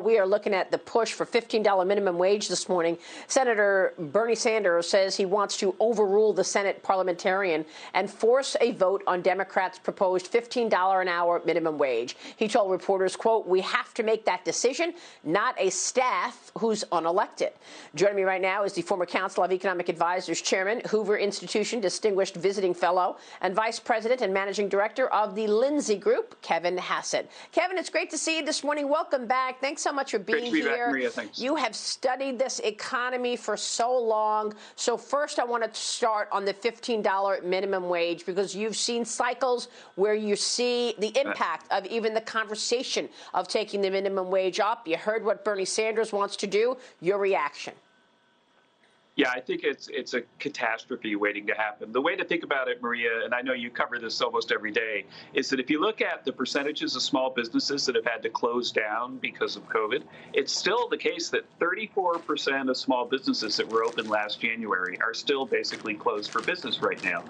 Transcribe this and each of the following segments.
We are looking at the push for $15 minimum wage this morning. Senator Bernie Sanders says he wants to overrule the Senate parliamentarian and force a vote on Democrats' proposed $15 an hour minimum wage. He told reporters, quote, "We have to make that decision, not a staff who's unelected." Joining me right now is the former Council of Economic Advisors Chairman, Hoover Institution Distinguished Visiting Fellow, and Vice President and Managing Director of the Lindsay Group, Kevin Hassett. Kevin, it's great to see you this morning. Welcome back. Thanks so much for being Great to be here. back, Maria. Thanks. You have studied this economy for so long. So first, I want to start on the $15 minimum wage, because you've seen cycles where you see the impact of even the conversation of taking the minimum wage up. You heard what Bernie Sanders wants to do. Your reaction? Yeah, I think it's a catastrophe waiting to happen. The way to think about it, Maria, and I know you cover this almost every day, is that if you look at the percentages of small businesses that have had to close down because of COVID, it's still the case that 34% of small businesses that were open last January are still basically closed for business right now.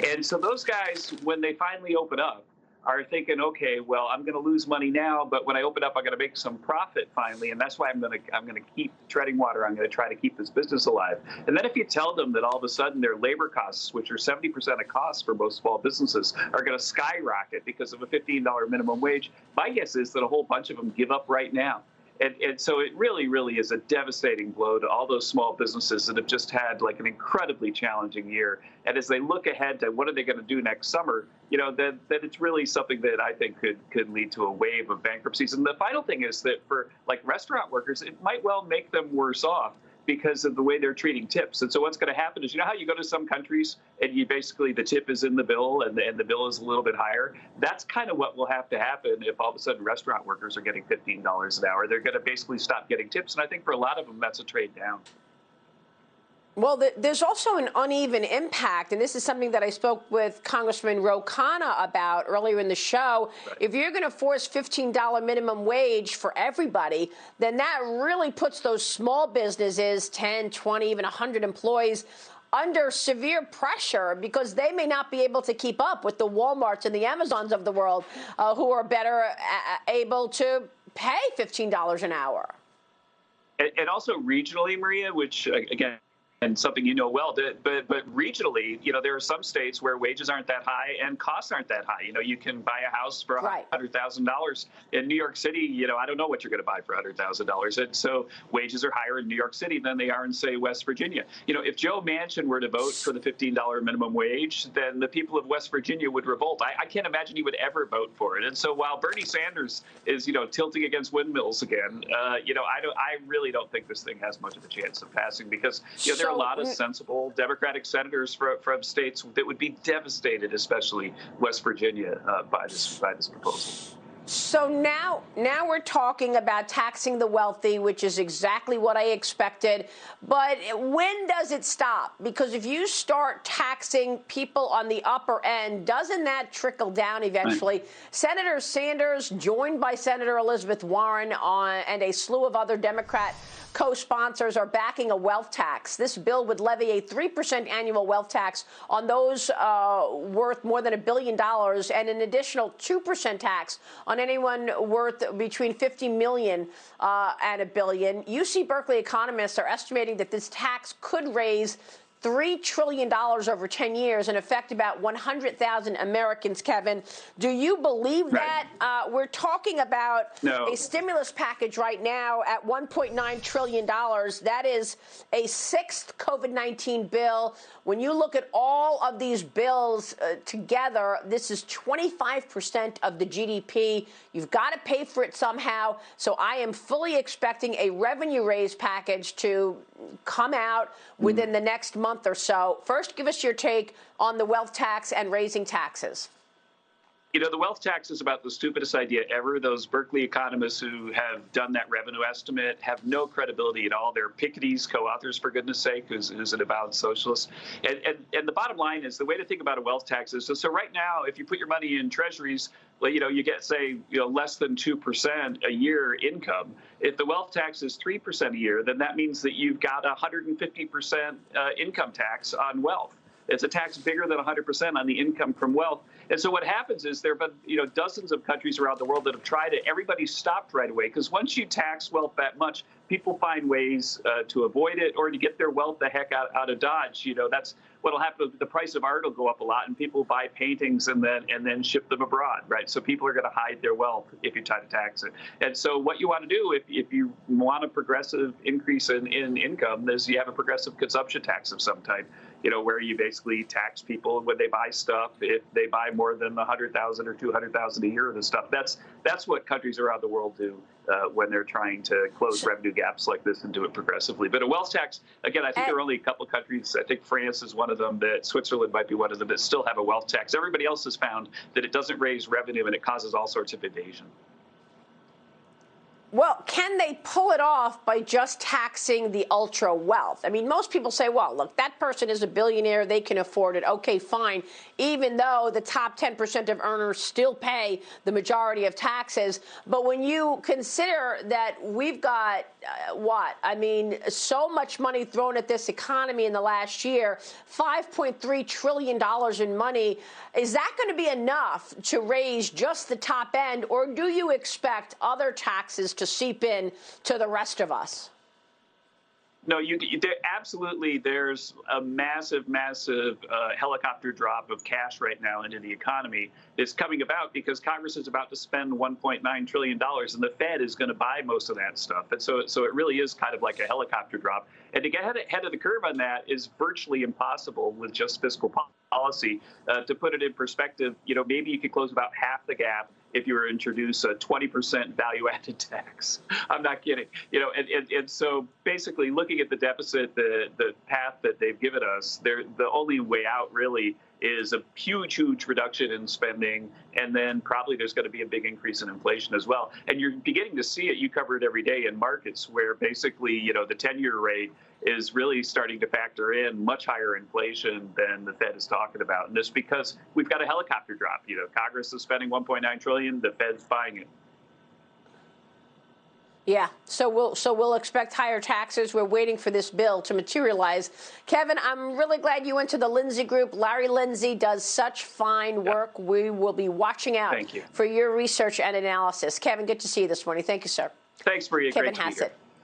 And so those guys, when they finally open up, are thinking, okay, well, I'm going to lose money now, but when I open up, I'm going to make some profit finally, and that's why I'm going to keep treading water. I'm going to try to keep this business alive. And then if you tell them that all of a sudden their labor costs, which are 70% of costs for most small businesses, are going to skyrocket because of a $15 minimum wage, my guess is that a whole bunch of them give up right now. And so it really, really is a devastating blow to all those small businesses that have just had like an incredibly challenging year. And as they look ahead to what are they going to do next summer, you know, that it's really something that I think could lead to a wave of bankruptcies. And the final thing is that for like restaurant workers, it might well make them worse off because of the way they're treating tips. And so what's going to happen is, you know how you go to some countries and you basically, the tip is in the bill and the bill is a little bit higher? That's kind of what will have to happen if all of a sudden restaurant workers are getting $15 an hour. They're going to basically stop getting tips. And I think for a lot of them, that's a trade down. Well, there's also an uneven impact, and this is something that I spoke with Congressman Ro Khanna about earlier in the show. Right. If you're going to force $15 minimum wage for everybody, then that really puts those small businesses, 10, 20, even 100 employees, under severe pressure, because they may not be able to keep up with the Walmarts and the Amazons of the world who are better able to pay $15 an hour. And also regionally, Maria, which, again, and something you know well, but regionally, you know, there are some states where wages aren't that high and costs aren't that high. You know, you can buy a house for $100,000 in New York City. You know, I don't know what you're going to buy for $100,000, and so wages are higher in New York City than they are in, say, West Virginia. You know, if Joe Manchin were to vote for the $15 minimum wage, then the people of West Virginia would revolt. I can't imagine he would ever vote for it. And so while Bernie Sanders is, you know, tilting against windmills again, you know, I really don't think this thing has much of a chance of passing, because, you know, there are a lot of sensible Democratic senators from states that would be devastated, especially West Virginia, by this proposal. So now we're talking about taxing the wealthy, which is exactly what I expected. But when does it stop? Because if you start taxing people on the upper end, doesn't that trickle down eventually? Right. Senator Sanders, joined by Senator Elizabeth Warren and a slew of other Democrat co-sponsors, are backing a wealth tax. This bill would levy a 3% annual wealth tax on those worth more than $1 billion, and an additional 2% tax on anyone worth between $50 million and $1 billion. UC Berkeley economists are estimating that this tax could raise $3 trillion over 10 years and affect about 100,000 Americans, Kevin. Do you believe that? We're talking about a stimulus package right now at $1.9 trillion. That is a sixth COVID-19 bill. When you look at all of these bills together, this is 25% of the GDP. You've got to pay for it somehow. So I am fully expecting a revenue raise package to come out within the next month or so. First, give us your take on the wealth tax and raising taxes. You know, the wealth tax is about the stupidest idea ever. Those Berkeley economists who have done that revenue estimate have no credibility at all. They're Piketty's co-authors, for goodness sake, who's an avowed socialist. And the bottom line is, the way to think about a wealth tax is, so right now, if you put your money in treasuries, well, you know, you get, say, you know, less than 2% a year income. If the wealth tax is 3% a year, then that means that you've got 150% income tax on wealth. It's a tax bigger than 100% on the income from wealth. And so what happens is there have been, dozens of countries around the world that have tried it. Everybody stopped right away because once you tax wealth that much, people find ways to avoid it or to get their wealth the heck out of Dodge. That's what'll happen. The price of art will go up a lot, and people buy paintings and then ship them abroad, right? So people are going to hide their wealth if you try to tax it. And so what you want to do if you want a progressive increase in income is you have a progressive consumption tax of some type. Where you basically tax people when they buy stuff if they buy more than 100,000 or 200,000 a year of this stuff. That's what countries around the world do when they're trying to close revenue gaps like this and do it progressively. But a wealth tax, again, I think there are only a couple of countries. I think France is one of them. That Switzerland might be one of them that still have a wealth tax. Everybody else has found that it doesn't raise revenue and it causes all sorts of evasion. Well, can they pull it off by just taxing the ultra wealth? I mean, most people say, well, look, that person is a billionaire. They can afford it. OK, fine. Even though the top 10% of earners still pay the majority of taxes. But when you consider that we've got so much money thrown at this economy in the last year, $5.3 trillion in money. Is that going to be enough to raise just the top end? Or do you expect other taxes to seep in to the rest of us? No, absolutely. There's a massive helicopter drop of cash right now into the economy. It's coming about because Congress is about to spend $1.9 trillion, and the Fed is going to buy most of that stuff. And so it really is kind of like a helicopter drop. And to get ahead of the curve on that is virtually impossible with just fiscal policy. To put it in perspective, maybe you could close about half the gap if you were to introduce a 20% value-added tax. I'm not kidding. And so basically looking at the deficit, the path that they've given us, the only way out really is a huge reduction in spending, and then probably there's going to be a big increase in inflation as well. And you're beginning to see it. You cover it every day in markets where basically, the 10-year rate is really starting to factor in much higher inflation than the Fed is talking about. And it's because we've got a helicopter drop. Congress is spending $1.9 trillion, the Fed's buying it. Yeah, so we'll expect higher taxes. We're waiting for this bill to materialize. Kevin, I'm really glad you went to the Lindsay Group. Larry Lindsay does such fine work. Yep. We will be watching out for your research and analysis. Kevin, good to see you this morning. Thank you, sir. Thanks, Maria. Kevin Great to be here. Hassett.